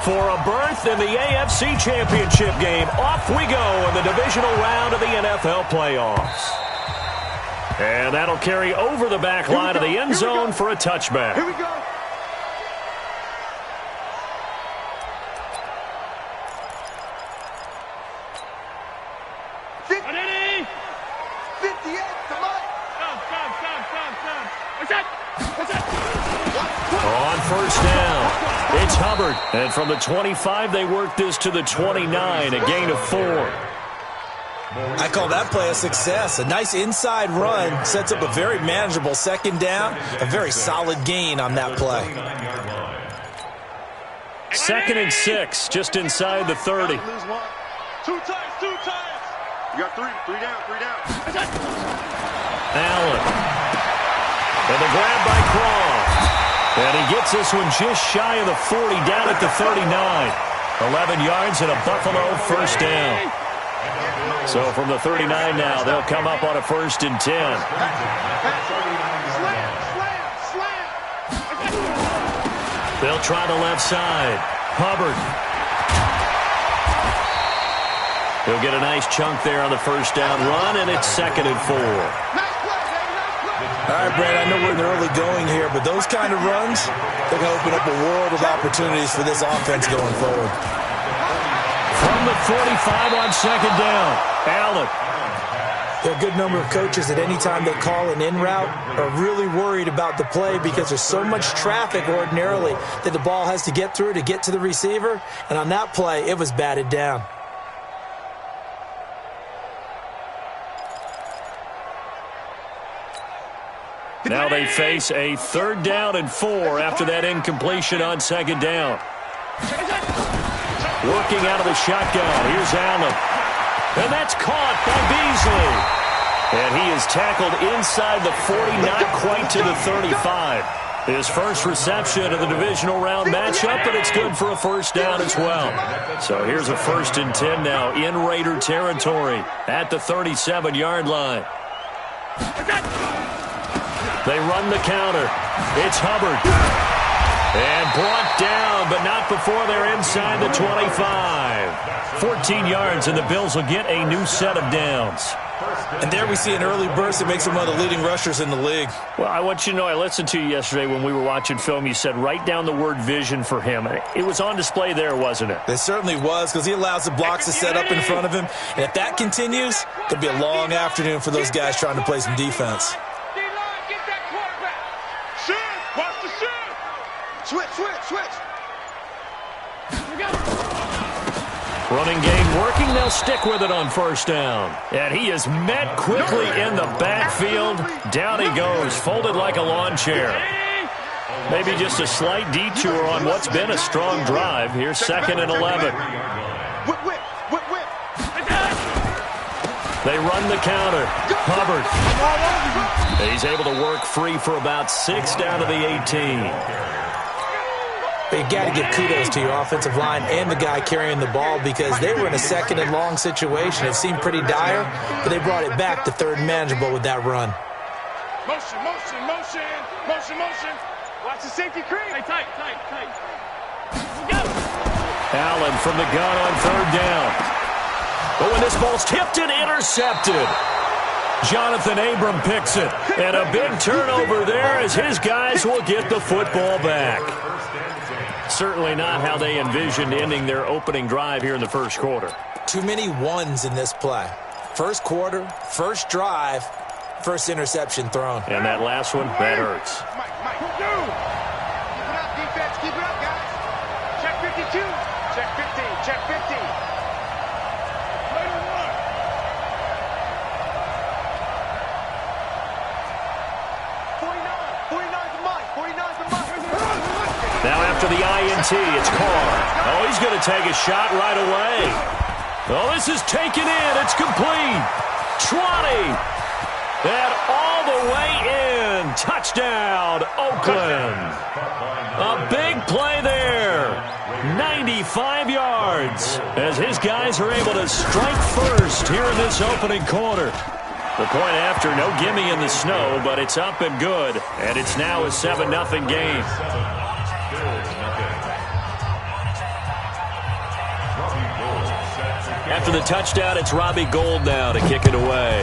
for a berth in the AFC Championship game. Off we go in the divisional round of the NFL playoffs. And that'll carry over the back line of the end zone for a touchback. Here we go. On first down, it's Hubbard. And from the 25, they work this to the 29, a gain of 4. I call that play a success. A nice inside run sets up a very manageable second down. A very solid gain on that play. 2nd and 6, just inside the 30. Two times. You got three down. Allen. And the grab by Croft. And he gets this one just shy of the 40, down at the 39. 11 yards and a Buffalo first down. So from the 39 now, they'll come up on a 1st and 10. They'll try the left side. Hubbard. He'll get a nice chunk there on the first down run, and it's 2nd and 4. All right, Brad, I know we're in the early going here, but those kind of runs, they're going to open up a world of opportunities for this offense going forward. From the 45 on 2nd down, Allen. There are a good number of coaches at any time they call an in route are really worried about the play because there's so much traffic ordinarily that the ball has to get through to get to the receiver. And on that play, it was batted down. Now they face a 3rd down and 4 after that incompletion on 2nd down. Working out of the shotgun. Here's Allen. And that's caught by Beasley. And he is tackled inside the 40, not quite to the 35. His first reception of the divisional round matchup, but it's good for a first down as well. So here's a 1st and 10 now in Raider territory at the 37-yard line. They run the counter. It's Hubbard. And brought down, but not before they're inside the 25. 14 yards, and the Bills will get a new set of downs. And there we see an early burst that makes him one of the leading rushers in the league. Well, I want you to know, I listened to you yesterday when we were watching film. You said write down the word vision for him. It was on display there, wasn't it? It certainly was, because he allows the blocks to set up in front of him. And if that continues, it'll be a long afternoon for those guys trying to play some defense. Switch. Running game working. They'll stick with it on first down. And he is met quickly in the backfield. Down he goes, folded like a lawn chair. Maybe just a slight detour on what's been a strong drive. Here's 2nd and 11. Whip. They run the counter. Hubbard. He's able to work free for about 6 down to the 18. But you got to give kudos to your offensive line and the guy carrying the ball because they were in a 2nd and long situation. It seemed pretty dire, but they brought it back to 3rd and manageable with that run. Motion. Watch the safety creep. Hey, tight. Go. Allen from the gun on 3rd down. But when this ball's tipped and intercepted, Jonathan Abram picks it. And a big turnover there as his guys will get the football back. Certainly not how they envisioned ending their opening drive here in the first quarter. Too many ones in this play. First quarter, first drive, first interception thrown. And that last one, that hurts. Mike. Keep it up, defense. Keep it up, guys. Check 52. Check 50. Check 50. Now after the INT, it's Carr. Oh, he's going to take a shot right away. Oh, this is taken in. It's complete. 20. And all the way in. Touchdown, Oakland. A big play there. 95 yards as his guys are able to strike first here in this opening quarter. The point after, no gimme in the snow, but it's up and good. And it's now a 7-0 game. After the touchdown, it's Robbie Gould now to kick it away.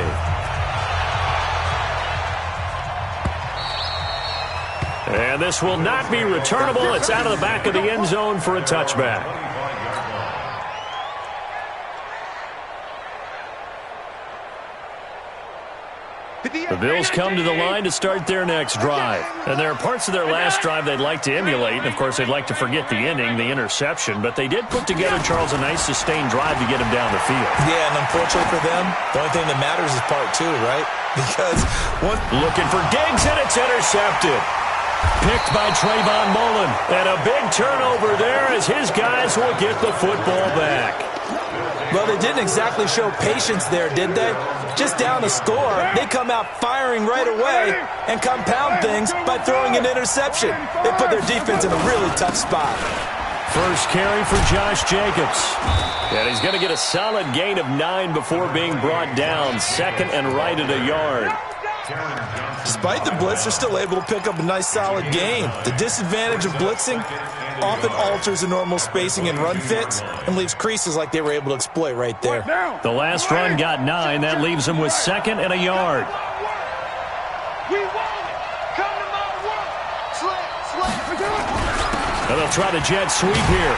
And this will not be returnable. It's out of the back of the end zone for a touchback. The Bills come to the line to start their next drive. And there are parts of their last drive they'd like to emulate. And, of course, they'd like to forget the ending, the interception. But they did put together, Charles, a nice sustained drive to get him down the field. Yeah, and unfortunately for them, the only thing that matters is part two, right? Because looking for Diggs, and it's intercepted. Picked by Trayvon Mullen. And a big turnover there as his guys will get the football back. Well, they didn't exactly show patience there, did they? Just down a score, they come out firing right away and compound things by throwing an interception. They put their defense in a really tough spot. First carry for Josh Jacobs. And he's going to get a solid gain of 9 before being brought down. Second and right at a yard. Despite the blitz, they're still able to pick up a nice solid gain. The disadvantage of blitzing often alters the normal spacing and run fits and leaves creases like they were able to exploit right there. The last run got 9. That leaves them with second and a yard. And they'll try to jet sweep here.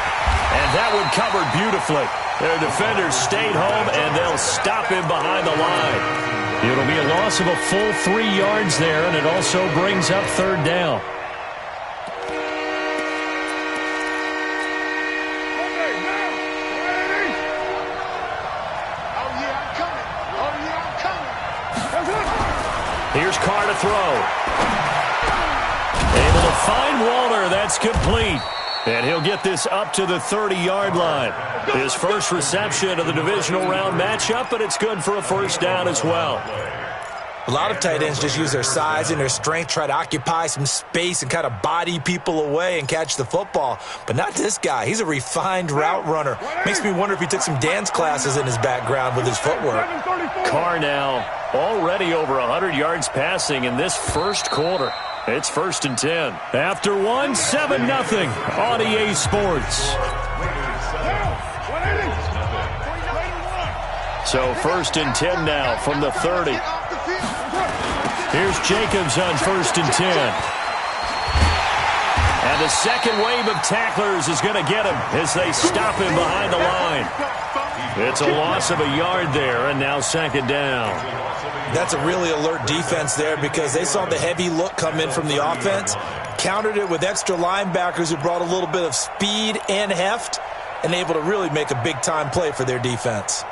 And that one covered beautifully. Their defenders stayed home, and they'll stop him behind the line. It'll be a loss of a full 3 yards there, and it also brings up third down. Here's Carr to throw. Able to find Walter. That's complete. And he'll get this up to the 30-yard line. His first reception of the divisional round matchup, but it's good for a first down as well. A lot of tight ends just use their size and their strength, try to occupy some space and kind of body people away and catch the football. But not this guy. He's a refined route runner. Makes me wonder if he took some dance classes in his background with his footwork. Carr now already over 100 yards passing in this first quarter. It's first and 10. After 1, 7-0 on EA Sports. So first and 10 now from the 30. Here's Jacobs on first and 10. And the second wave of tacklers is going to get him as they stop him behind the line. It's a loss of a yard there, and now second down. That's a really alert defense there because they saw the heavy look come in from the offense, countered it with extra linebackers who brought a little bit of speed and heft, and able to really make a big-time play for their defense.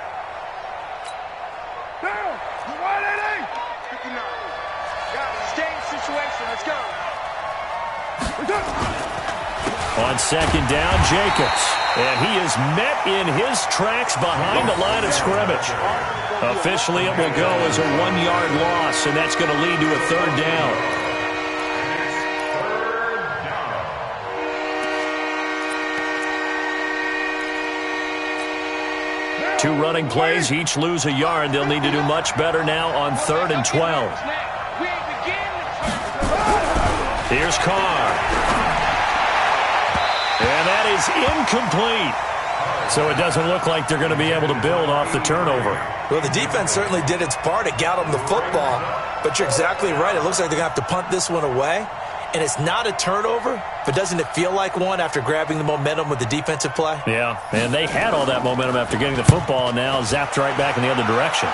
On second down, Jacobs. And he is met in his tracks behind the line of scrimmage. Officially, it will go as a 1-yard loss, and that's going to lead to a third down. Two running plays, each lose a yard. They'll need to do much better now on 3rd and 12. Here's Carr. And that is incomplete. So it doesn't look like they're going to be able to build off the turnover. Well, the defense certainly did its part. It got them the football. But you're exactly right. It looks like they're going to have to punt this one away. And it's not a turnover, but doesn't it feel like one after grabbing the momentum with the defensive play? Yeah, and they had all that momentum after getting the football, and now zapped right back in the other direction.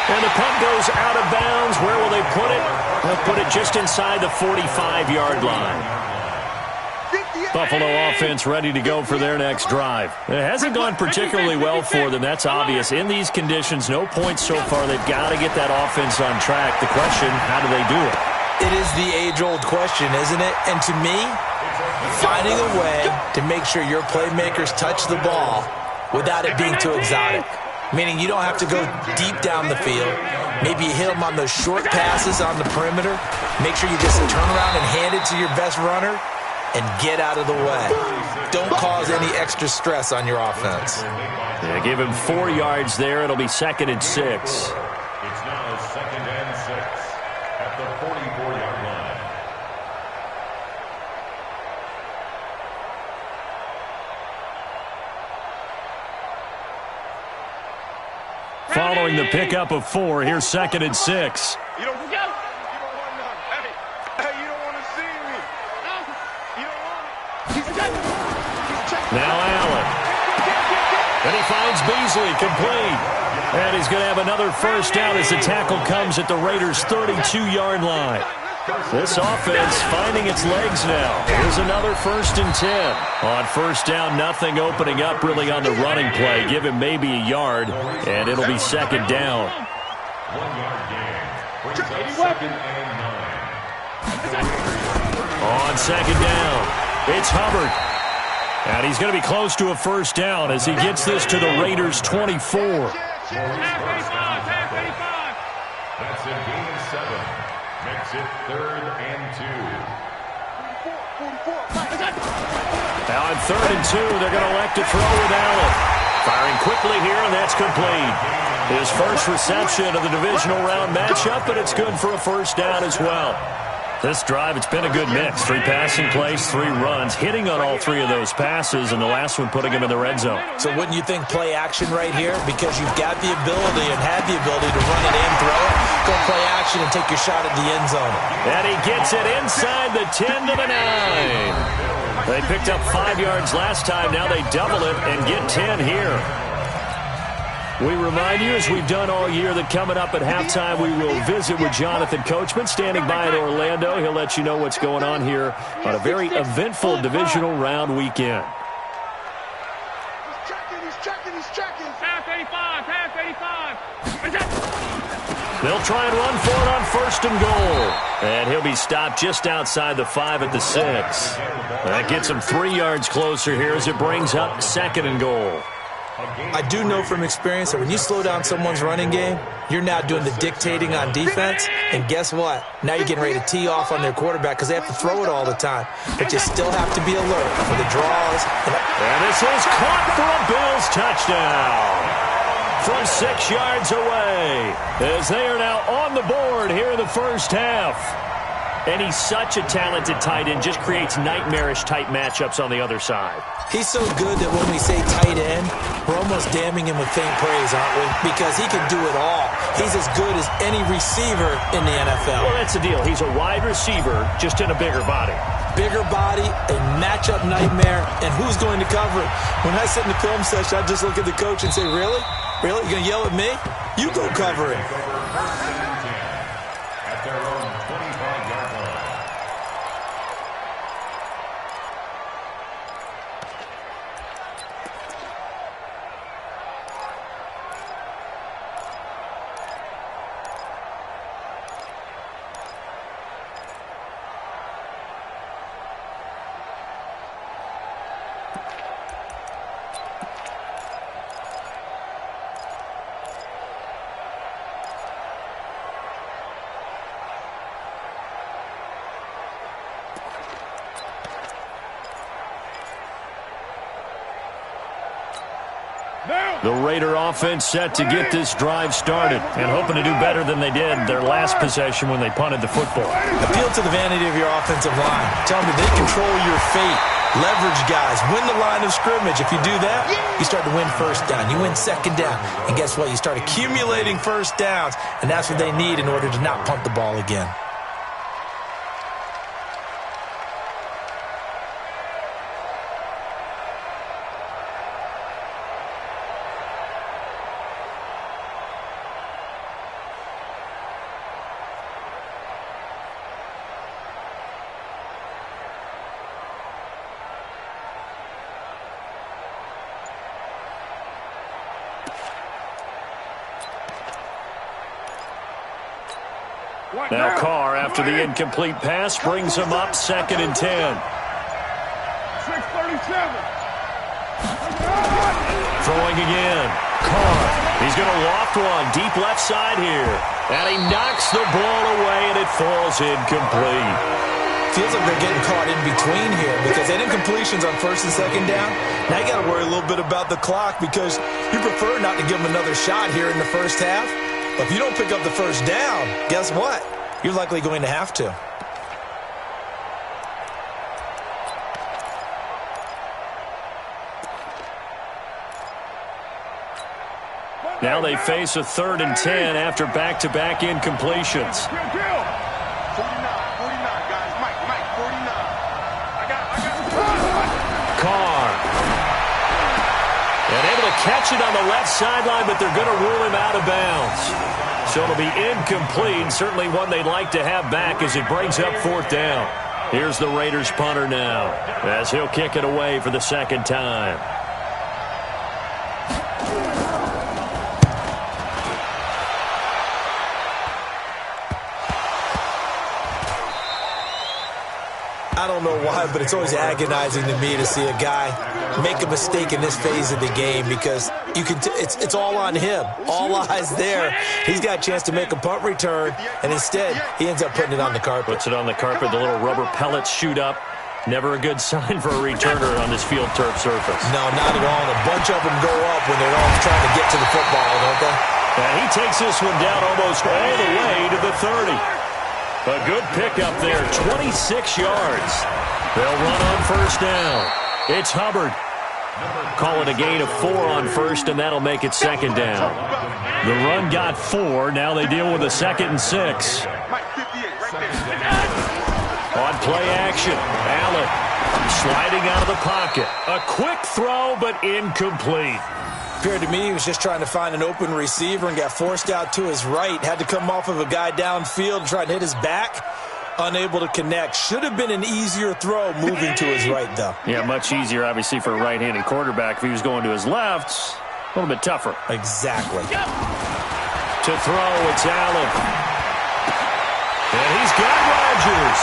And the punt goes out of bounds. Where will they put it? They'll put it just inside the 45-yard line. Buffalo offense ready to go for their next drive. It hasn't gone particularly well for them. That's obvious. In these conditions, no points so far. They've got to get that offense on track. The question, how do they do it? It is the age-old question, isn't it? And to me, finding a way to make sure your playmakers touch the ball without it being too exotic. Meaning you don't have to go deep down the field. Maybe you hit them on those short passes on the perimeter. Make sure you just turn around and hand it to your best runner and get out of the way. Don't cause any extra stress on your offense. Yeah, give him 4 yards there. It'll be 2nd and 6. It's now 2nd and 6 at the 44-yard line. allowing the pickup of 4. Here's 2nd and 6. You don't want none. Hey, you don't want to see me. You don't want it. He's checking. Now Allen. And he finds Beasley, complete. And he's going to have another first down as the tackle comes at the Raiders' 32-yard line. This offense finding its legs now. Here's another 1st and 10. On first down, nothing opening up really on the running play. Give him maybe a yard, and it'll be 2nd down. 1-yard gain. Brings up 2nd and 9. On 2nd down, it's Hubbard. And he's going to be close to a first down as he gets this to the Raiders' 24. That's a gain of 7. Makes it 3rd and 2. Now on 3rd and 2, they're going to elect to throw with Allen. Firing quickly here, and that's complete. His first reception of the divisional round matchup, but it's good for a first down as well. This drive, it's been a good mix. 3 passing plays, 3 runs, hitting on all 3 of those passes, and the last one putting him in the red zone. So wouldn't you think play action right here? Because you've got the ability and had the ability to run it in, throw it, go play action, and take your shot at the end zone. And he gets it inside the 10 to the 9. They picked up 5 yards last time. Now they double it and get 10 here. We remind you, as we've done all year, that coming up at halftime, we will visit with Jonathan Coachman, standing by in Orlando. He'll let you know what's going on here on a very eventful divisional round weekend. He's checking. Pass 85. They'll try and run for it on 1st and goal. And he'll be stopped just outside the 5 at the 6. That gets him 3 yards closer here as it brings up 2nd and goal. I do know from experience that when you slow down someone's running game, you're now doing the dictating on defense, and guess what? Now you're getting ready to tee off on their quarterback because they have to throw it all the time. But you still have to be alert for the draws. And this is caught for a Bills touchdown from 6 yards away as they are now on the board here in the first half. And he's such a talented tight end, just creates nightmarish-type matchups on the other side. He's so good that when we say tight end, we're almost damning him with faint praise, aren't we? Because he can do it all. He's as good as any receiver in the NFL. Well, that's the deal. He's a wide receiver, just in a bigger body. Bigger body, a matchup nightmare, and who's going to cover it? When I sit in the film session, I just look at the coach and say, really? Really? You're going to yell at me? You go cover it. At their own 25-yard line. The Raider offense set to get this drive started and hoping to do better than they did their last possession when they punted the football. Appeal to the vanity of your offensive line. Tell them they control your fate. Leverage guys. Win the line of scrimmage. If you do that, you start to win first down. You win 2nd down. And guess what? You start accumulating first downs, and that's what they need in order to not punt the ball again. Now Carr, after the incomplete pass, brings him up 2nd and 10. 637. Throwing again. Carr. He's going to loft one deep left side here. And he knocks the ball away, and it falls incomplete. Feels like they're getting caught in between here because they did incompletions on 1st and 2nd down. Now you got to worry a little bit about the clock because you prefer not to give them another shot here in the first half. But if you don't pick up the first down, guess what? You're likely going to have to. Now they face a 3rd and 10 after back-to-back incompletions. 49, 49, guys. Mike, 49. I got. Carr. And able to catch it on the left sideline, but they're going to rule him out of bounds. So it'll be incomplete, certainly one they'd like to have back as it brings up 4th down. Here's the Raiders punter now, as he'll kick it away for the 2nd time. I don't know why, but it's always agonizing to me to see a guy make a mistake in this phase of the game because you can. It's all on him. All eyes there. He's got a chance to make a punt return, and instead he ends up putting it on the carpet. Puts it on the carpet. The little rubber pellets shoot up. Never a good sign for a returner on this field turf surface. No, not at all. And a bunch of them go up when they're all trying to get to the football, don't they? And he takes this one down almost all the way to the 30. A good pickup there, 26 yards. They'll run on 1st down. It's Hubbard. Call it a gain of 4 on 1st, and that'll make it 2nd down. The run got 4. Now they deal with a 2nd and 6. On play action, Allen sliding out of the pocket. A quick throw, but incomplete. Appeared to me he was just trying to find an open receiver and got forced out to his right. Had to come off of a guy downfield and try and hit his back. Unable to connect. Should have been an easier throw moving to his right, though. Yeah, much easier, obviously, for a right-handed quarterback. If he was going to his left, a little bit tougher. Exactly. To throw, it's Allen. And he's got Rodgers.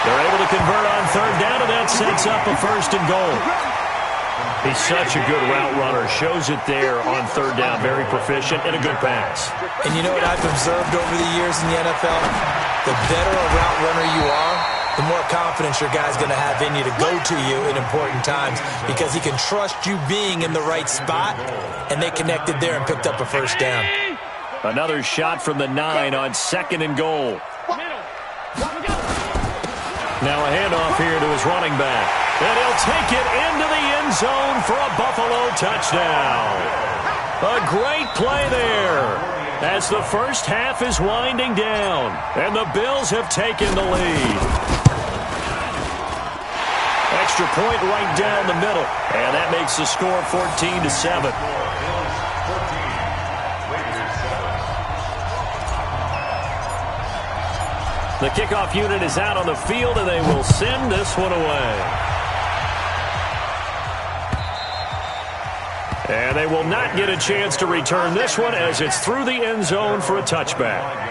They're able to convert on 3rd down, and that sets up a 1st and goal. He's such a good route runner. Shows it there on 3rd down. Very proficient and a good pass. And you know what I've observed over the years in the NFL? The better a route runner you are, the more confidence your guy's going to have in you to go to you in important times because he can trust you being in the right spot, and they connected there and picked up a 1st down. Another shot from the 9 on 2nd and goal. Now a handoff here to his running back. And he'll take it into the end zone for a Buffalo touchdown. A great play there as the first half is winding down. And the Bills have taken the lead. Extra point right down the middle. And that makes the score 14-7. The kickoff unit is out on the field, and they will send this one away. And they will not get a chance to return this one as it's through the end zone for a touchback.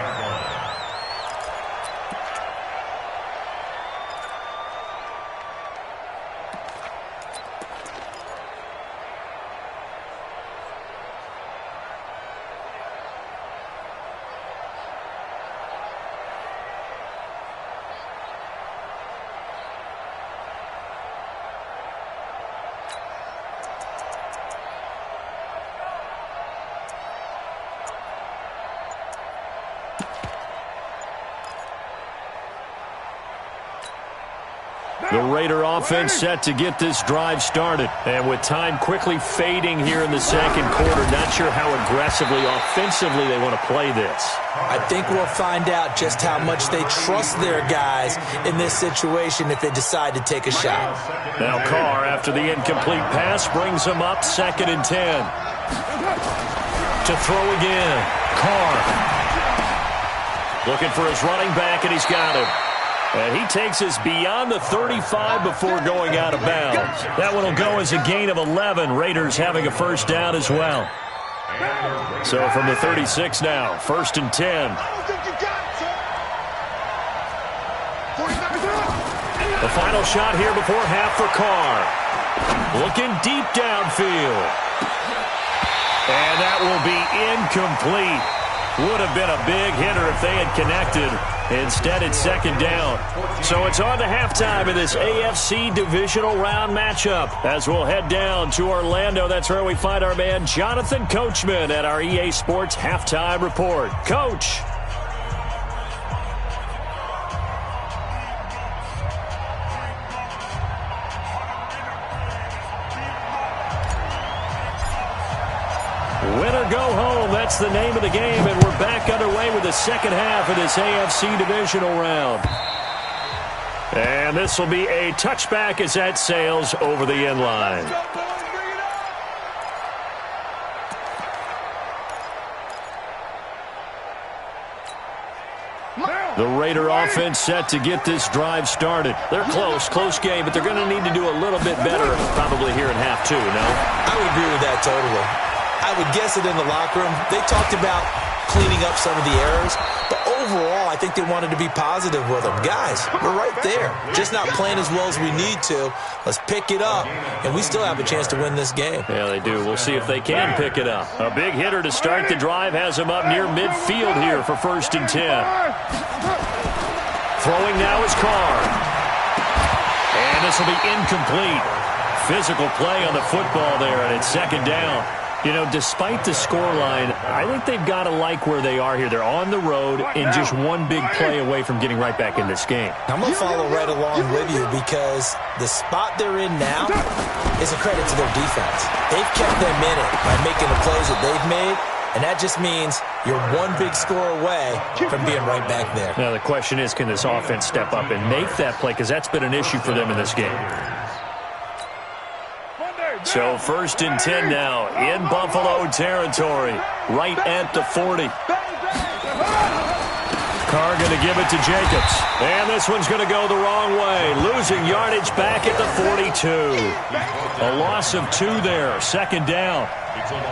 The Raider offense set to get this drive started. And with time quickly fading here in the 2nd quarter, not sure how aggressively, offensively they want to play this. I think we'll find out just how much they trust their guys in this situation if they decide to take a shot. Now Carr, after the incomplete pass, brings them up 2nd and 10. To throw again. Carr. Looking for his running back, and he's got him. And he takes us beyond the 35 before going out of bounds. That one will go as a gain of 11. Raiders having a 1st down as well. So from the 36 now, 1st and 10. The final shot here before half for Carr. Looking deep downfield. And that will be incomplete. Would have been a big hitter if they had connected. Instead, it's 2nd down. So it's on to halftime in this AFC divisional round matchup. As we'll head down to Orlando, that's where we find our man Jonathan Coachman at our EA Sports Halftime Report. Coach. Win or go home, that's the name of the game, and we're back underway with the second half of this AFC divisional round. And this will be a touchback as that sails over the end line. The Raider offense set to get this drive started. They're close game, but they're going to need to do a little bit better probably here in half two, no? I would agree with that totally. I would guess it in the locker room. They talked about cleaning up some of the errors, but overall, I think they wanted to be positive with them. Guys, we're right there. Just not playing as well as we need to. Let's pick it up, and we still have a chance to win this game. Yeah, they do. We'll see if they can pick it up. A big hitter to start the drive has him up near midfield here for 1st and 10. Throwing now is Carr. And this will be incomplete. Physical play on the football there, and it's 2nd down. You know, despite the scoreline, I think they've got to like where they are here. They're on the road and just one big play away from getting right back in this game. I'm going to follow right along with you because the spot they're in now is a credit to their defense. They've kept them in it by making the plays that they've made, and that just means you're one big score away from being right back there. Now, the question is, can this offense step up and make that play? Because that's been an issue for them in this game. So 1st and 10 now in Buffalo territory, right at the 40. Carr going to give it to Jacobs. And this one's going to go the wrong way. Losing yardage back at the 42. A loss of 2 there. 2nd down.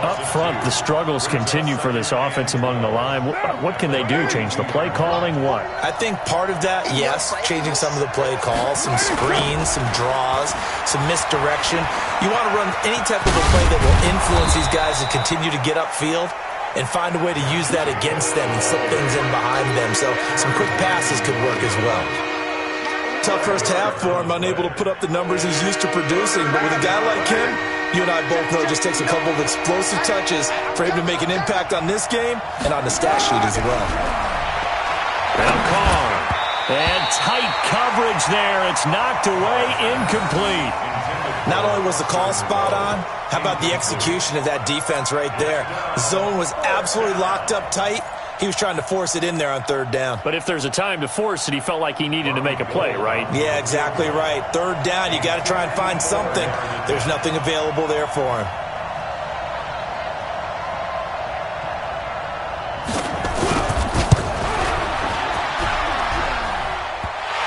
Up front, the struggles continue for this offense among the line. What can they do? Change the play calling? What? I think part of that, yes, changing some of the play calls, some screens, some draws, some misdirection. You want to run any type of a play that will influence these guys to continue to get upfield and find a way to use that against them and slip things in behind them. So some quick passes could work as well. Tough first half for him, unable to put up the numbers he's used to producing. But with a guy like him, you and I both know it just takes a couple of explosive touches for him to make an impact on this game and on the stat sheet as well. Now Carr. And tight coverage there. It's knocked away, incomplete. Not only was the call spot on, how about the execution of that defense right there? The zone was absolutely locked up tight. He was trying to force it in there on 3rd down. But if there's a time to force it, he felt like he needed to make a play, right? Yeah, exactly right. 3rd down, you got to try and find something. There's nothing available there for him.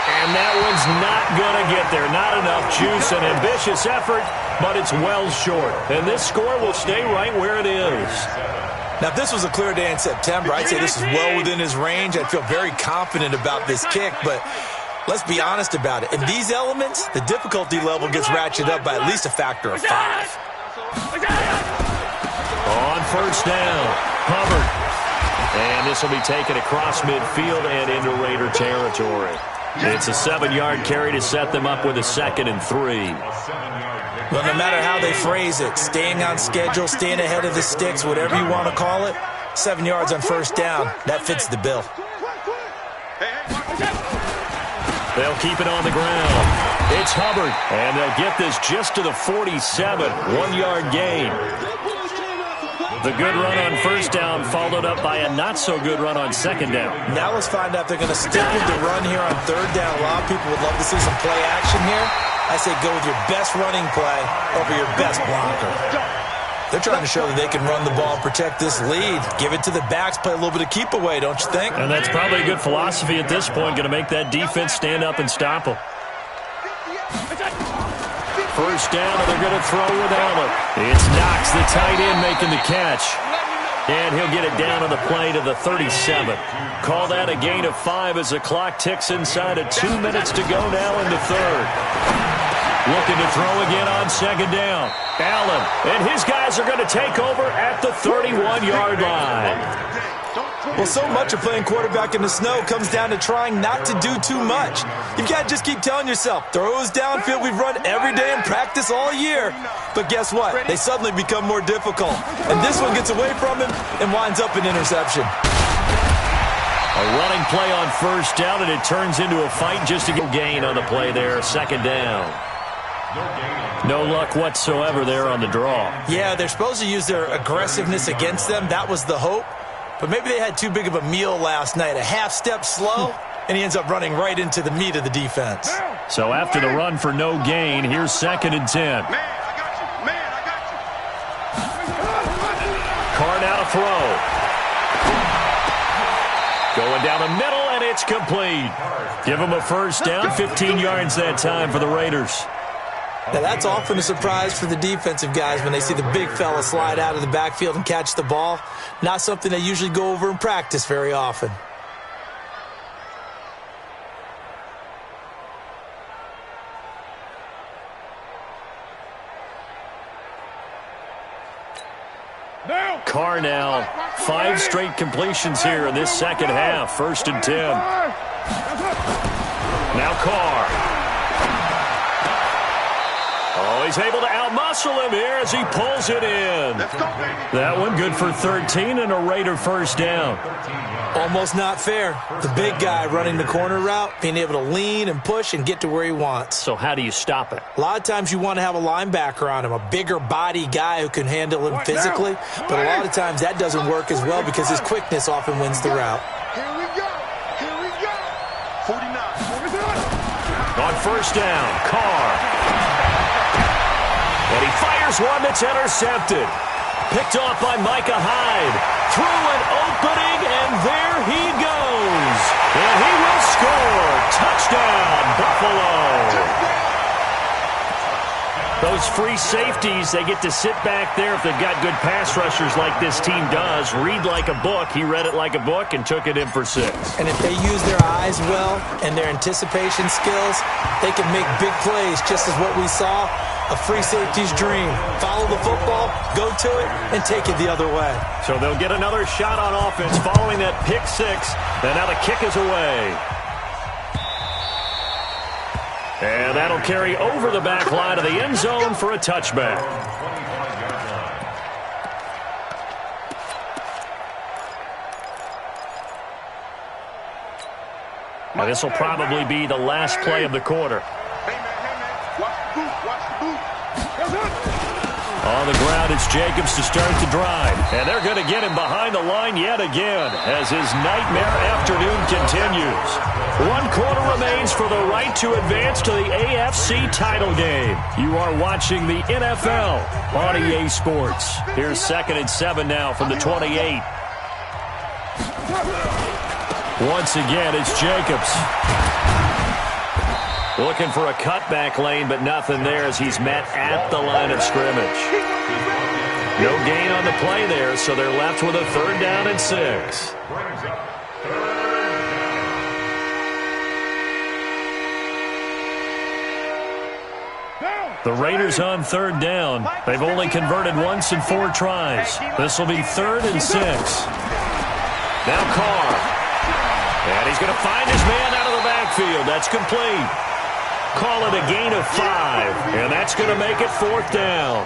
And that one's not going to get there. Not enough juice. An ambitious effort, but it's well short. And this score will stay right where it is. Now, if this was a clear day in September, I'd say this is well within his range. I'd feel very confident about this kick, but let's be honest about it. In these elements, the difficulty level gets ratcheted up by at least a factor of 5. On 1st down, Hubbard. And this will be taken across midfield and into Raider territory. It's a 7-yard carry to set them up with a 2nd and 3. Well, no matter how they phrase it, staying on schedule, staying ahead of the sticks, whatever you want to call it, 7 yards on 1st down, that fits the bill. They'll keep it on the ground. It's Hubbard, and they'll get this just to the 47, 1-yard gain. The good run on 1st down followed up by a not-so-good run on 2nd down. Now let's find out if they're going to stick with the run here on 3rd down. A lot of people would love to see some play action here. I say go with your best running play over your best blocker. They're trying to show that they can run the ball, protect this lead, give it to the backs, play a little bit of keep away, don't you think? And that's probably a good philosophy at this point, going to make that defense stand up and stop them. 1st down, and they're going to throw with Allen. It's Knox, the tight end, making the catch. And he'll get it down on the play to the 37. Call that a gain of 5 as the clock ticks inside of 2 minutes to go now in the 3rd. Looking to throw again on 2nd down. Allen and his guys are going to take over at the 31-yard line. Well, so much of playing quarterback in the snow comes down to trying not to do too much. You've got to just keep telling yourself, throws downfield we've run every day in practice all year. But guess what? They suddenly become more difficult. And this one gets away from him and winds up an interception. A running play on 1st down, and it turns into a fight just to get a gain on the play there, 2nd down. No luck whatsoever there on the draw. Yeah, they're supposed to use their aggressiveness against them. That was the hope. But maybe they had too big of a meal last night. A half step slow, and he ends up running right into the meat of the defense. So after the run for no gain, here's 2nd and 10. Man, I got you. Man, I got you. Carr now to throw. Going down the middle, and it's complete. Give him a first down, 15 yards that time for the Raiders. Now, that's often a surprise for the defensive guys when they see the big fella slide out of the backfield and catch the ball. Not something they usually go over in practice very often. Carr now, 5 straight completions here in this second half. 1st and 10. Now Carr. Oh, he's able to outmuscle him here as he pulls it in. Let's go, baby. That one good for 13 and a Raider first down. Almost not fair. The big guy running the corner route, being able to lean and push and get to where he wants. So how do you stop it? A lot of times you want to have a linebacker on him, a bigger body guy who can handle him physically. But a lot of times that doesn't work as well because his quickness often wins the route. Here we go. Here we go. 49. On first down, Carr. And he fires one that's intercepted. Picked off by Micah Hyde. Through an opening, and there he goes. And he will score. Touchdown, Buffalo. Those free safeties, they get to sit back there if they've got good pass rushers like this team does. Read like a book. He read it like a book and took it in for 6. And if they use their eyes well and their anticipation skills, they can make big plays, just as what we saw. A free safety's dream. Follow the football, go to it, and take it the other way. So they'll get another shot on offense following that pick 6. And now the kick is away. And that'll carry over the back line of the end zone for a touchback. Now this will probably be the last play of the quarter. Hey, man. Watch the boot. Watch the boot. On the ground, it's Jacobs to start the drive. And they're going to get him behind the line yet again as his nightmare afternoon continues. 1 quarter remains for the right to advance to the AFC title game. You are watching the NFL on EA Sports. Here's 2nd and 7 now from the 28. Once again, it's Jacobs. Looking for a cutback lane, but nothing there as he's met at the line of scrimmage. No gain on the play there, so they're left with a 3rd down and 6. The Raiders on 3rd down. They've only converted once in 4 tries. This will be 3rd and 6. Now Carr. And he's going to find his man out of the backfield. That's complete. Call it a gain of 5, and that's going to make it 4th down.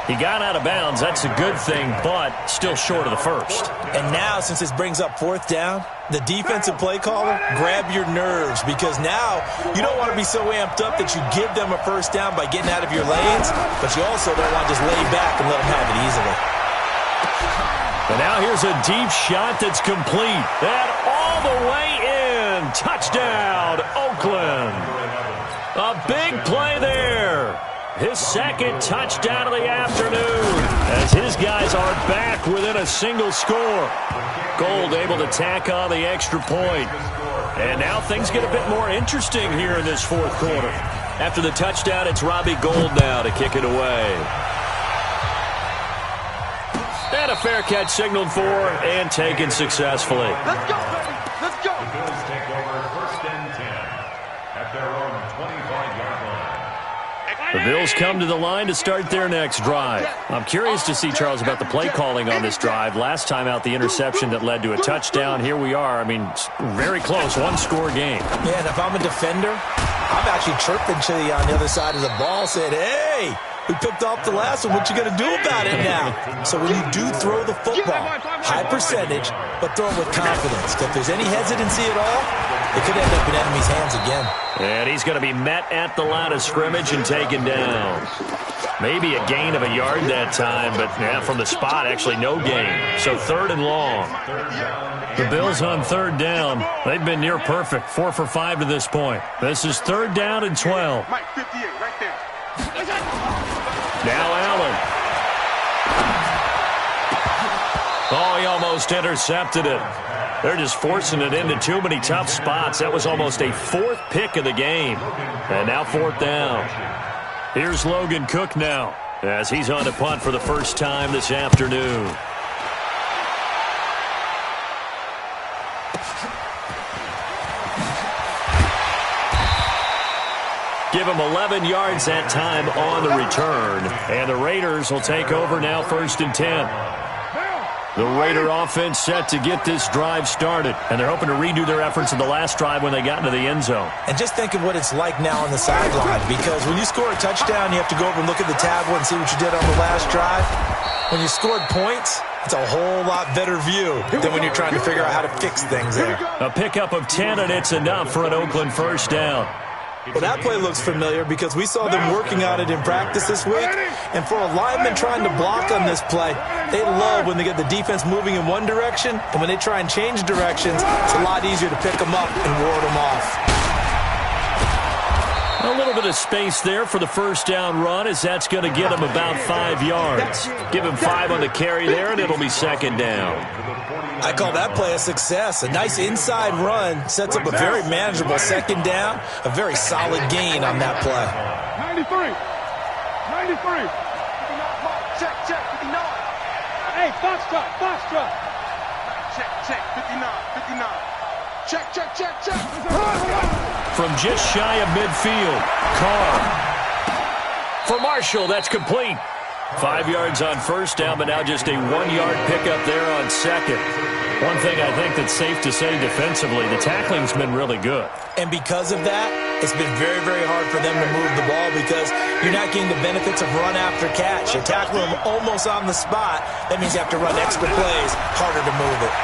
He got out of bounds. That's a good thing, but still short of the 1st. And now, since this brings up 4th down, the defensive play caller, grab your nerves, because now you don't want to be so amped up that you give them a 1st down by getting out of your lanes, but you also don't want to just lay back and let them have it easily. And now here's a deep shot that's complete. And all the way in. Touchdown, Oakland. A big play there. His 2nd touchdown of the afternoon as his guys are back within a single score. Gold able to tack on the extra point. And now things get a bit more interesting here in this 4th quarter. After the touchdown, it's Robbie Gould now to kick it away. And a fair catch signaled for and taken successfully. Let's go, baby. Let's go. The Bills take over 1st and 10 at their own 25-yard line. The Bills come to the line to start their next drive. I'm curious to see, Charles, about the play calling on this drive. Last time out, the interception that led to a touchdown. Here we are. I mean, very close, 1-score game. Yeah, and if I'm a defender, I'm actually chirping to you on the other side of the ball, saying, hey, we picked off the last one. What you going to do about it now? So when you do throw the football, high percentage, but throw it with confidence. If there's any hesitancy at all, It could end up in enemy's hands again. And he's going to be met at the line of scrimmage and taken down. Maybe a gain of a yard that time, but yeah, from the spot, actually no gain. So 3rd and long. The Bills on 3rd down. They've been near perfect, 4 for 5 to this point. This is 3rd down and 12. Mike, 58, right there. Now Allen. Oh, he almost intercepted it. They're just forcing it into too many tough spots. That was almost a 4th pick of the game. And now 4th down. Here's Logan Cook now as he's on to punt for the first time this afternoon. Give him 11 yards that time on the return. And the Raiders will take over now 1st and 10. The Raider offense set to get this drive started. And they're hoping to redo their efforts in the last drive when they got into the end zone. And just think of what it's like now on the sideline. Because when you score a touchdown, you have to go over and look at the tablet and see what you did on the last drive. When you scored points, it's a whole lot better view than when you're trying to figure out how to fix things there. A pickup of 10, and it's enough for an Oakland first down. Well, that play looks familiar because we saw them working on it in practice this week. And for a lineman trying to block on this play, they love when they get the defense moving in one direction. And when they try and change directions, it's a lot easier to pick them up and ward them off. A little bit of space there for the first down run, as that's going to get him about 5 yards. Give him 5 on the carry there, and it'll be 2nd down. I call that play a success. A nice inside run sets up a very manageable 2nd down. A very solid gain on that play. 93. 93. Check, 59. Hey, Foxtrot. Check, 59. Check. From just shy of midfield, Carr. For Marshall, that's complete. 5 yards on first down, but now just a 1-yard pickup there on 2nd. One thing I think that's safe to say defensively, the tackling's been really good. And because of that, it's been very, very hard for them to move the ball because you're not getting the benefits of run after catch. You're tackling them almost on the spot. That means you have to run extra plays, harder to move it.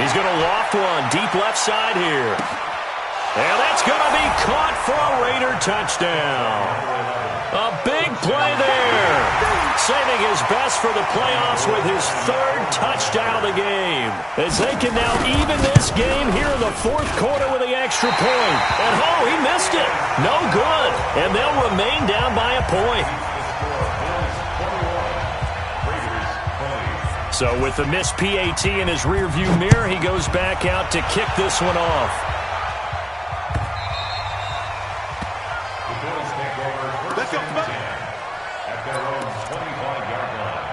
He's going to loft one deep left side here. And that's going to be caught for a Raider touchdown. A big play there. Saving his best for the playoffs with his 3rd touchdown of the game. As they can now even this game here in the 4th quarter with the extra point. And oh, he missed it. No good. And they'll remain down by a point. So with the missed PAT in his rearview mirror, he goes back out to kick this one off. Let's go, at their own 25-yard line.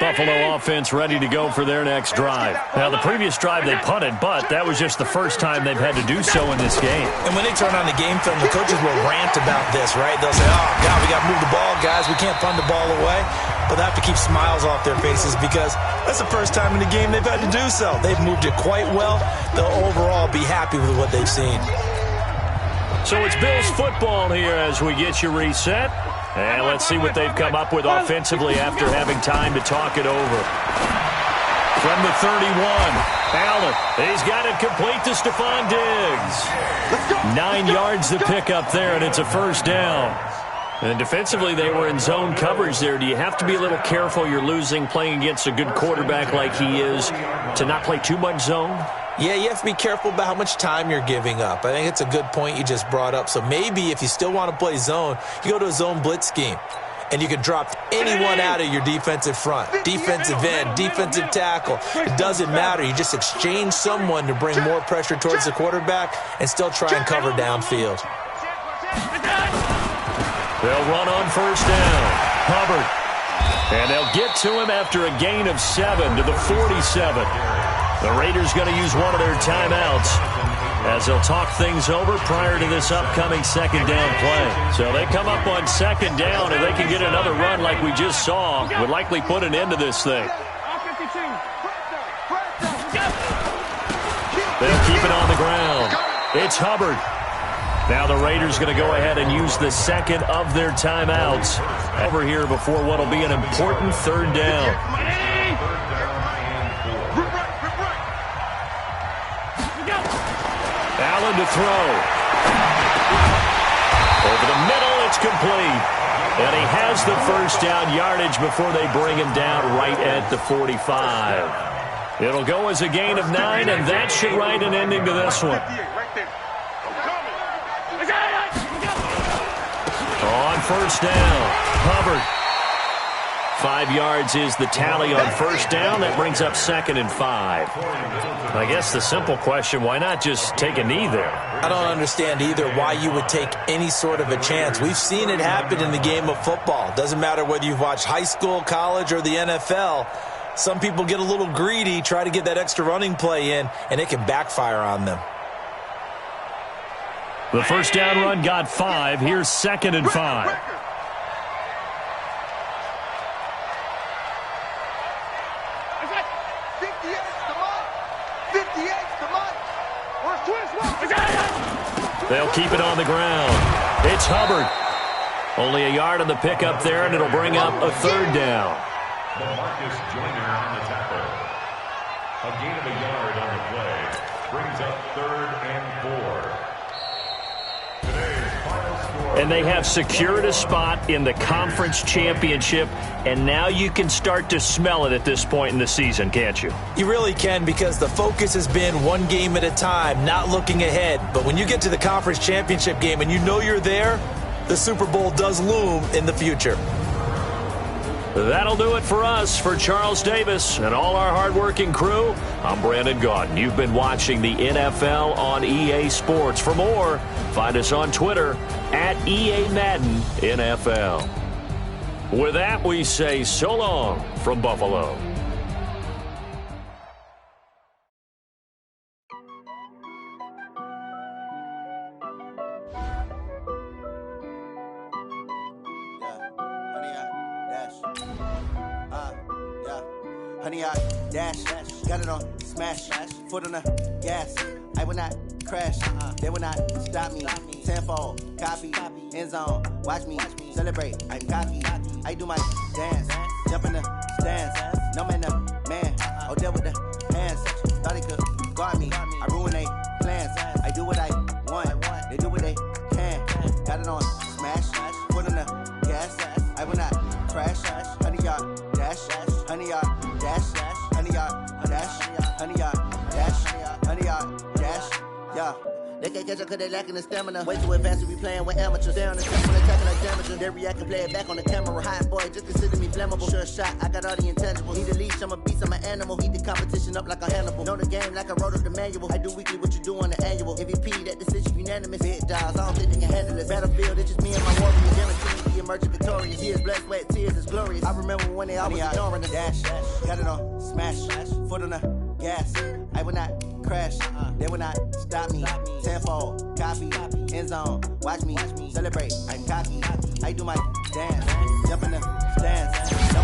Buffalo offense ready to go for their next drive. Now, the previous drive they punted, but that was just the first time they've had to do so in this game. And when they turn on the game film, the coaches will rant about this, right? They'll say, oh, God, we got to move the ball, guys. We can't punt the ball away. But they have to keep smiles off their faces because that's the first time in the game they've had to do so. They've moved it quite well. They'll overall be happy with what they've seen. So it's Bills football here as we get you reset. And let's see what they've come up with offensively after having time to talk it over. From the 31, Allen. He's got it complete to Stephon Diggs. 9 yards to pick up there, and it's a first down. And defensively, they were in zone coverage there. Do you have to be a little careful? You're losing playing against a good quarterback like he is to not play too much zone? Yeah, you have to be careful about how much time you're giving up. I think it's a good point you just brought up. So maybe if you still want to play zone, you go to a zone blitz scheme. And you can drop anyone out of your defensive front. Defensive end, defensive tackle. It doesn't matter. You just exchange someone to bring more pressure towards the quarterback and still try and cover downfield. They'll run on first down. Hubbard. And they'll get to him after a gain of 7 to the 47. The Raiders going to use one of their timeouts as they'll talk things over prior to this upcoming second down play. So they come up on second down, and they can get another run like we just saw. Would likely put an end to this thing. They'll keep it on the ground. It's Hubbard. Now the Raiders going to go ahead and use the second of their timeouts over here before what will be an important third down. Allen to throw. Over the middle, it's complete. And he has the first down yardage before they bring him down right at the 45. It'll go as a gain of 9, and that should write an ending to this one. On first down, Hubbard. 5 yards is the tally on first down. That brings up 2nd and 5. I guess the simple question, why not just take a knee there? I don't understand either why you would take any sort of a chance. We've seen it happen in the game of football. Doesn't matter whether you've watched high school, college, or the NFL. Some people get a little greedy, try to get that extra running play in, and it can backfire on them. The first down run got 5. Here's 2nd and 5. They'll keep it on the ground. It's Hubbard. Only a yard on the pickup there, and it'll bring up a third down. Marcus Joyner on the tackle. A gain of a yard on the play. Brings up 3rd and 4. Today's final score. And they have secured a spot in the conference championship, and now you can start to smell it at this point in the season, can't you? You really can, because the focus has been one game at a time, not looking ahead. But when you get to the conference championship game and you know you're there, the Super Bowl does loom in the future. That'll do it for us. For Charles Davis and all our hardworking crew, I'm Brandon Gaudin. You've been watching the NFL on EA Sports. For more, find us on Twitter at EA Madden NFL. With that, we say so long from Buffalo. Honey, I dash, got it on smash, foot on the gas. I will not crash, they will not stop me. Tenfold, copy, end zone, watch me celebrate. I'm cocky, I do my dance, jump in the stands. No man, the man, oh, deal with the hands. Thought he could guard me, I ruin they plans. I do what I want, they do what they can. Got it on smash, foot on the gas. I will not crash, honey, y'all dash, honey, y'all. Dash, honey, y'all, dash, honey, y'all, dash, honey, y'all, dash, yeah. They can't catch up cause they lacking the stamina. Way too advanced to be playing with amateurs. Stay on the temple, attacking like damagers. They react and play it back on the camera. Hot boy, just consider me flammable. Sure shot, I got all the intangibles. Need a leash, I'm a beast, I'm an animal. Heat the competition up like a Hannibal. Know the game like I wrote up the manual. I do weekly what you do on the annual. MVP, that decision unanimous. Big dials, I don't think they can handle it. Battlefield, it's just me and my warriors. Guaranteed the emerging victorious. Years, blood, sweat, tears, it's glorious. I remember when they always ignoring the dash. Got it on smash, foot on the gas. I will not crash, they will not stop me. Tenfold, copy, end zone, watch me celebrate. I'm cocky, I do my dance, jump in the stands. No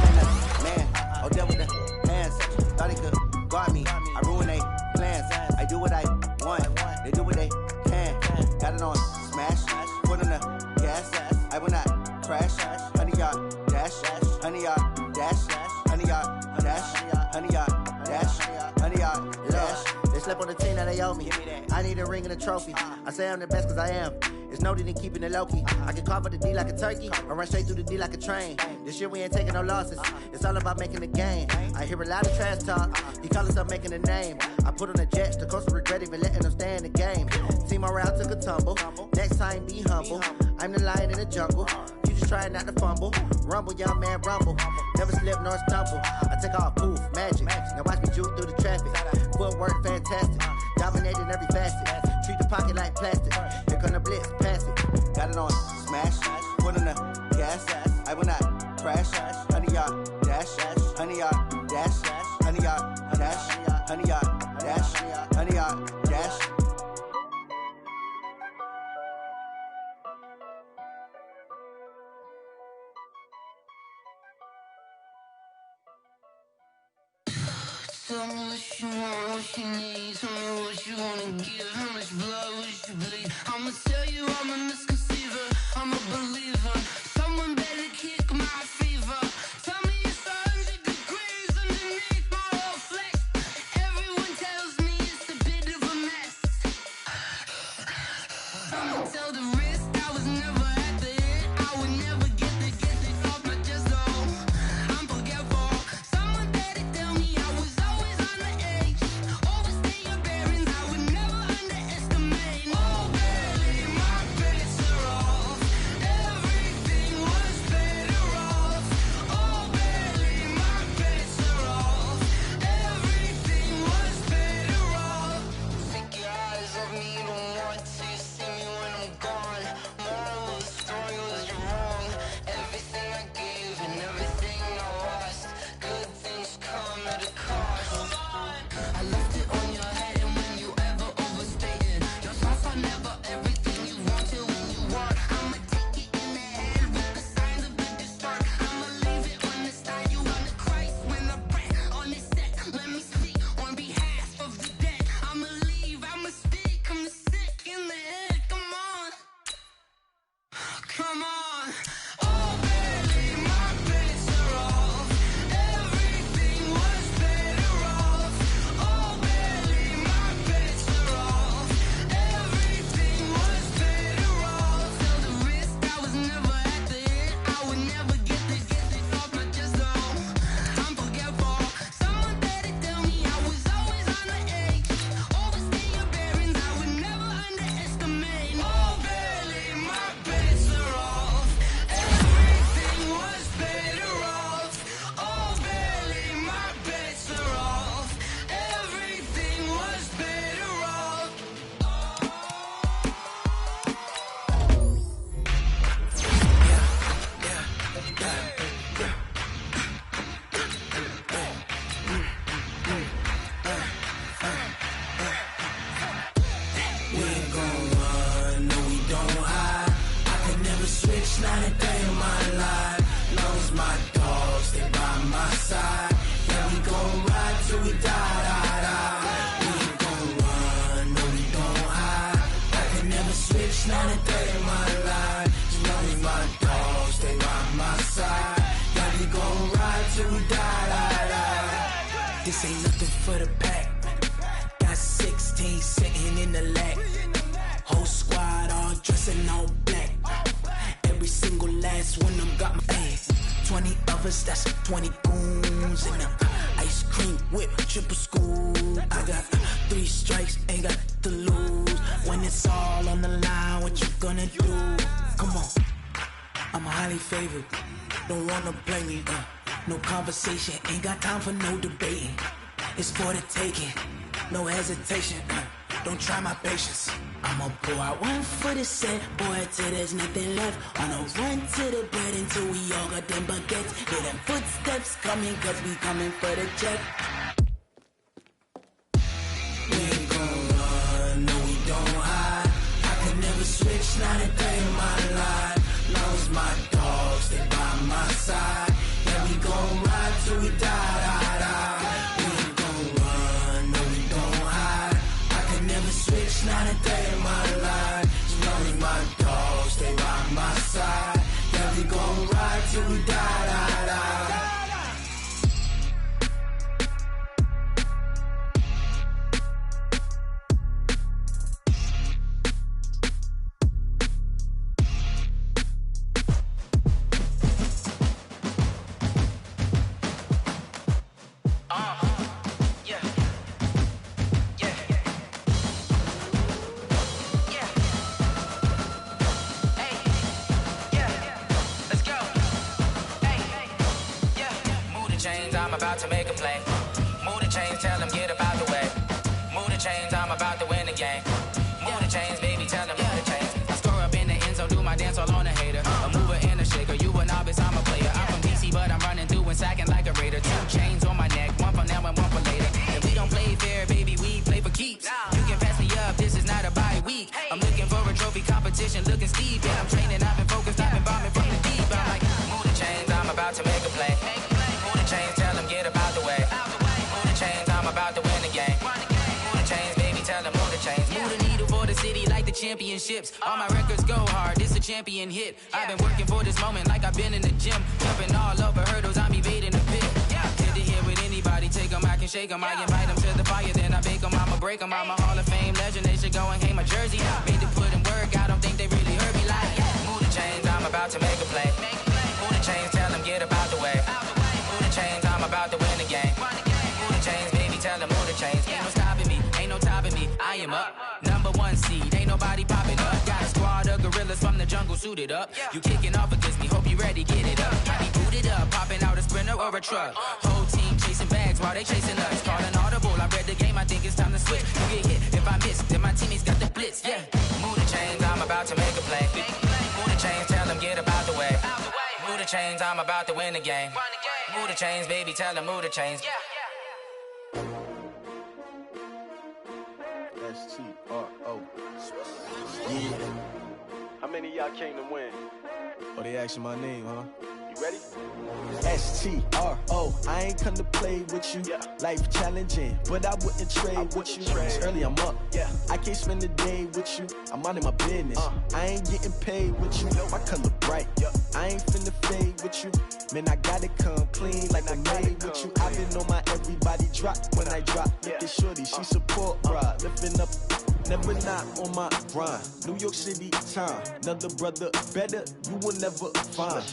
man, oh, deal with the hands. Thought he could guard me, I ruin they plans. I do what I want, they do what they can. Got it on smash, foot on the gas. I will not crash, honey, y'all dash, honey, y'all dash, honey, y'all dash, honey, y'all dash, honey, y'all dash. They slept on the team that they owe me. I need a ring and a trophy. I say I'm the best cause I am. It's no need in keeping it low-key. I can carve up the D like a turkey or run straight through the D like a train. This year we ain't taking no losses. It's all about making the game. I hear a lot of trash talk. He call himself making a name. I put on the jets. The coach will regret even letting them stay in the game. Team around took a tumble. Next time be humble. I'm the lion in the jungle. You just trying not to fumble. Rumble, young man, rumble. Never slip nor stumble. I take off, poof, magic. Now watch me juke through the traffic. Footwork fantastic. Dominating every facet. Treat the pocket like plastic. Here come the blitz, pass it. Got it on smash, foot on the gas. I will not crash. Honey, y'all dash, honey, y'all dash, honey, y'all dash, honey, y'all dash, honey, y'all dash. Tell me what you want, what you need. Tell me what you wanna give, how much blood would you bleed? I'ma tell you all hours, that's 20 goons. And ice cream whip, triple scoop. I got 3 strikes, ain't got to lose. When it's all on the line, what you gonna do? Come on, I'm highly favored. Don't wanna play me, no conversation, ain't got time for no debating. It's for the taking, no hesitation, don't try my patience. I'ma pour out one for the set, boy, till there's nothing left. On a run to the bread until we all got them baguettes. Hear them footsteps coming, cause we coming for the check. We ain't gon' run, no we don't hide. I can never switch, not a day in my life. Long as my dogs, they by my side. Yeah, we gon' ride till we die. We ain't gon' run, no we don't hide. I can never switch, not a day in my life. As long as my dogs, they by my side. Yeah, we gon' ride till we die. I'm about to make a play. Move the chains, tell them get up out the way. Move the chains, I'm about to win the game. Move the chains, baby, tell them move the chains. I score up in the end zone, do my dance all on a hater. A mover and a shaker, you a novice, I'm a player. I'm from DC, but I'm running through and sacking like a raider. 2 chains on my neck, one for now and one for later. And we don't play fair, baby, we play for keeps. You can pass me up, this is not a bye week. I'm looking for a trophy competition, looking steep. And I'm training, I've been focused, I've been bombing from the deep. I'm like, move the chains, I'm about to make a play. Move the chains, tell them get up out the way. Move the chains, I'm about to win the game. Move the chains, baby, tell them move the chains. Move the needle for the city like the championships. All my records go hard, this a champion hit. I've been working for this moment like I've been in the gym. Jumping all over hurdles, I'm evading the pit. Good to hear with anybody, take them, I can shake them. I invite them to the fire, then I bake them, I'ma break them. I'm a Hall of Fame legend, they should go and hang my jersey. Made to put in work, I don't think they really heard me like. Move the chains, I'm about to make a play. Move the chains, tell them get up out the way. Move the chains, I'm about to win the game. Move the chains, baby, tell them move the chains. Ain't no stopping me, ain't no topping me, I am up. #1 seed, ain't nobody popping up. Got a squad of gorillas from the jungle suited up. You kicking off against me, hope you ready, get it up. I be booted up, popping out a Sprinter or a truck. Whole team chasing bags while they chasing us. Calling audible, I read the game, I think it's time to switch. You get hit, if I miss, then my teammates got the blitz, yeah. Move the chains, I'm about to make a play. Move the chains, tell them get up out the way. Move the chains, I'm about to win the game. Move the chains, baby, tell them move the chains. S-T-R-O. Yeah. How many of y'all came to win? Oh, they asking my name, huh? You ready? S-T-R-O. I ain't come to play with you. Life challenging, but I wouldn't trade with you. It's early, I'm up. I can't spend the day with you. I'm out of my business. I ain't getting paid with you. My color bright. I ain't finna fade with you. Man, I gotta come clean like I made with you. I've been on my everybody drop when I drop. Look at shorty, she support ride. Lifting up, never not on my grind. New York City time, another brother better you will never find.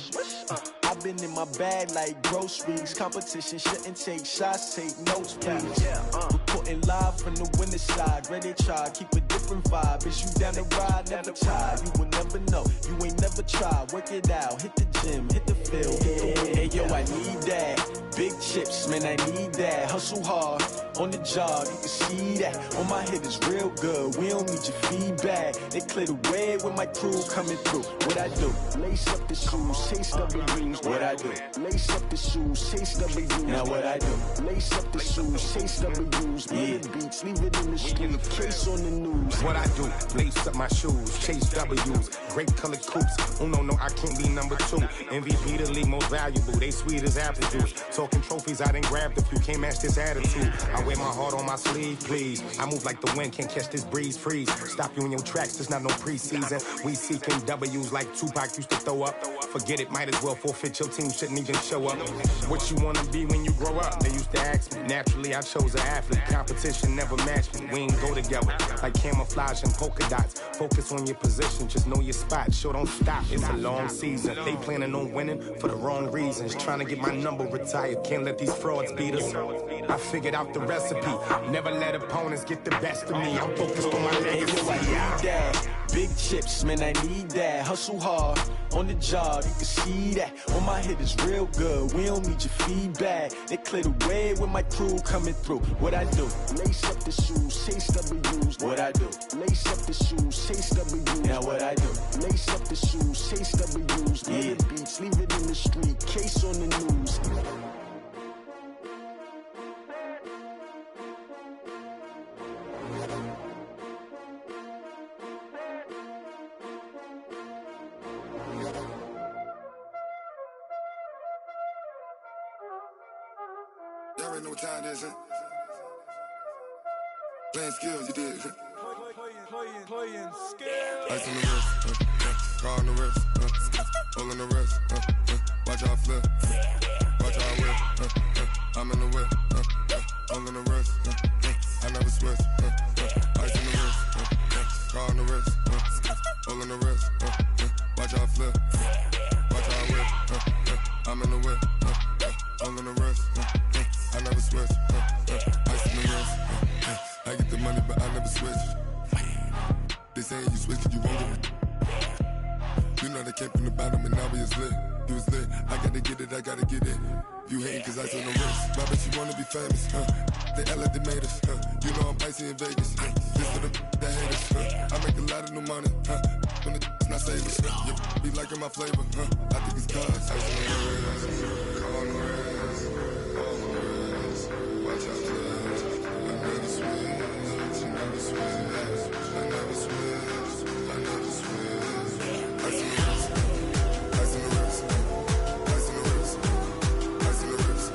I've been in my bag like groceries. Competition shouldn't take shots, take notes, please. Reporting live from the winter side. Ready to try, keep a different vibe. Is you down the ride, never tired. You will never know, you ain't never tried. Work it out, hit the gym, hit the field. Hey yo, I need that. Big chips, man, I need that. Hustle hard, on the job, you can see that. On my head is real good, we don't need your feedback. They clear the way with my crew coming through. What I do? Lace up the shoes, chase W's. What I do? Lace up the shoes, chase W's. Now what I do? Lace up the shoes, chase W's. Bring the beats, leave it in the street, case on the news. What I do? Lace up my shoes, chase W's. Great colored coops. Oh no, I can't be #2. MVP the league most valuable. They sweet as apple juice. Talking trophies, I done grabbed a few. Can't match this attitude. I wear my heart on my sleeve, please. I move like the wind, can't catch this breeze, freeze. Stop you in your tracks, there's not no preseason. We seeking W's like Tupac used to throw up. Forget it, might as well forfeit, your team shouldn't even show up. What you wanna be when you grow up? They used to ask me. Naturally, I chose an athlete. Competition never matched me. We ain't go together like camouflage and polka dots. Focus on your position, just know your spot, sure don't stop. It's a long season. They planning on winning for the wrong reasons. Trying to get my number retired. Can't let these frauds beat us. I figured out the recipe. Never let opponents get the best of me. I'm focused on my legacy. I need that. Big chips, man, I need that. Hustle hard on the job, you can see that. On my hit is real good. We don't need your feedback. They clear the way with my crew coming through. What I do? Lace up the shoes, chase W's. What I do? Lace up the shoes, chase W's. Now what I do? Lace up the shoes, chase W's. Yeah. The beats, leave it in the street. Case on the news. Y'all already know what time it is, huh? Playing skills, you did. Playing skills. Ice on the wrist, car on the wrist, hole in the wrist, watch how I flip, watch how I whip, I'm in the whip, hole in the wrist, I never switch, ice on the wrist, car on the wrist, hole in the wrist, watch how I flip, watch how I whip, I'm in the whip, hole in the wrist, I never switch, ice on the wrist, I get the money but I never switch. They saying you switch cause you won't get it. You know they came from the bottom and now we is lit. You was lit, I gotta get it, I gotta get it. You hating cause ice on the wrist. My bitch, you wanna be famous, They act like they made us, You know I'm icy in Vegas, This for the that hate us, I make a lot of new money, When the not savers, You be liking my flavor, I think it's cause ice on the wrist, on the wrist, on the wrist. Watch out, cuz I never switch, I never switch, I never switch, I never switch. Ice on the wrist, ice on the wrist, ice on the wrist, ice on the wrist, ice on the wrist,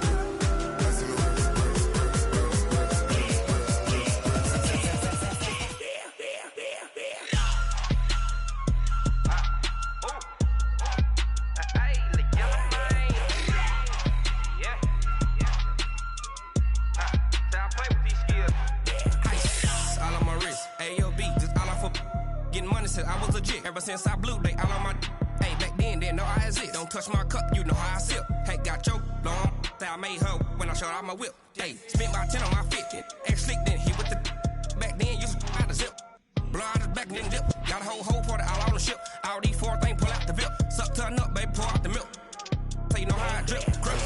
I was legit ever since I blew they all on my hey back then didn't know I exist. Don't touch my cup, you know how I sip. Hey, got your long that I made her when I showed out my whip. Hey, spent my 10 on my fit. Ex slick then hit with the back then used to out the zip. Blow out his back then dip. Got a whole party all on the ship. All these four things pull out the VIP. Suck turn up, baby, pour out the milk. So you know how I drip. Grip.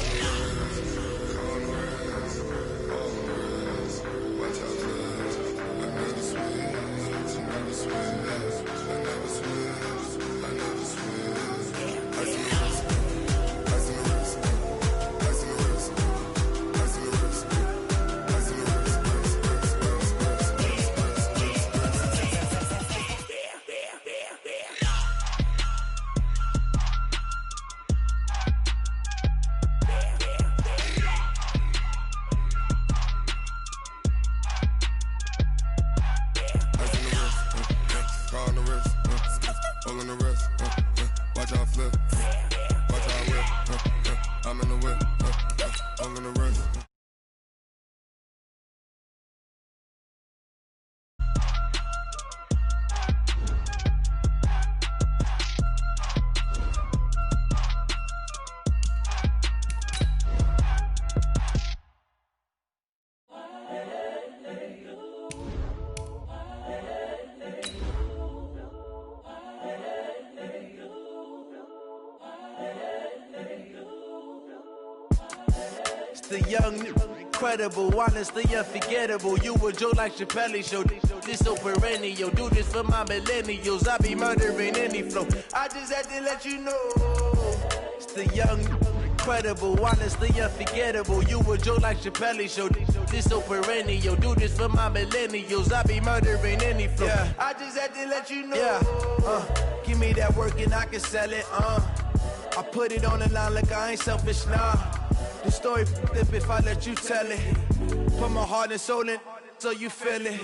The young, incredible, honestly unforgettable. You a Joe like Chappelle show. This so perennial. Do this for my millennials. I be murdering any flow. I just had to let you know. It's the young, incredible, honestly unforgettable. You a Joe like Chappelle show. This so perennial. Do this for my millennials. I be murdering any flow. Yeah. I just had to let you know. Yeah. Give me that work and I can sell it. I put it on the line like I ain't selfish, nah. The story flip if I let you tell it. Put my heart and soul in so you feel it.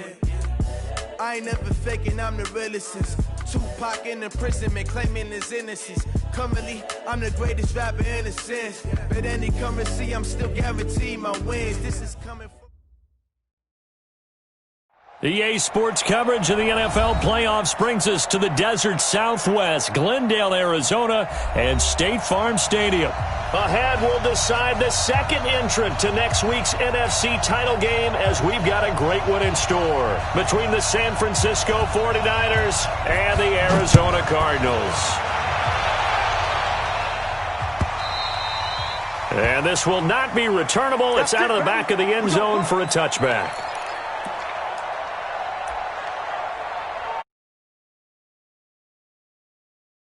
I ain't never faking, I'm the realest since Tupac in imprisonment, claiming his innocence. Currently, I'm the greatest rapper in a sense. But any currency, I'm still guaranteed my wins. This is coming from... EA Sports coverage of the NFL playoffs brings us to the desert Southwest, Glendale, Arizona, and State Farm Stadium. Ahead, we'll decide the second entrant to next week's NFC title game as we've got a great one in store between the San Francisco 49ers and the Arizona Cardinals. And this will not be returnable. It's out of the back of the end zone for a touchback.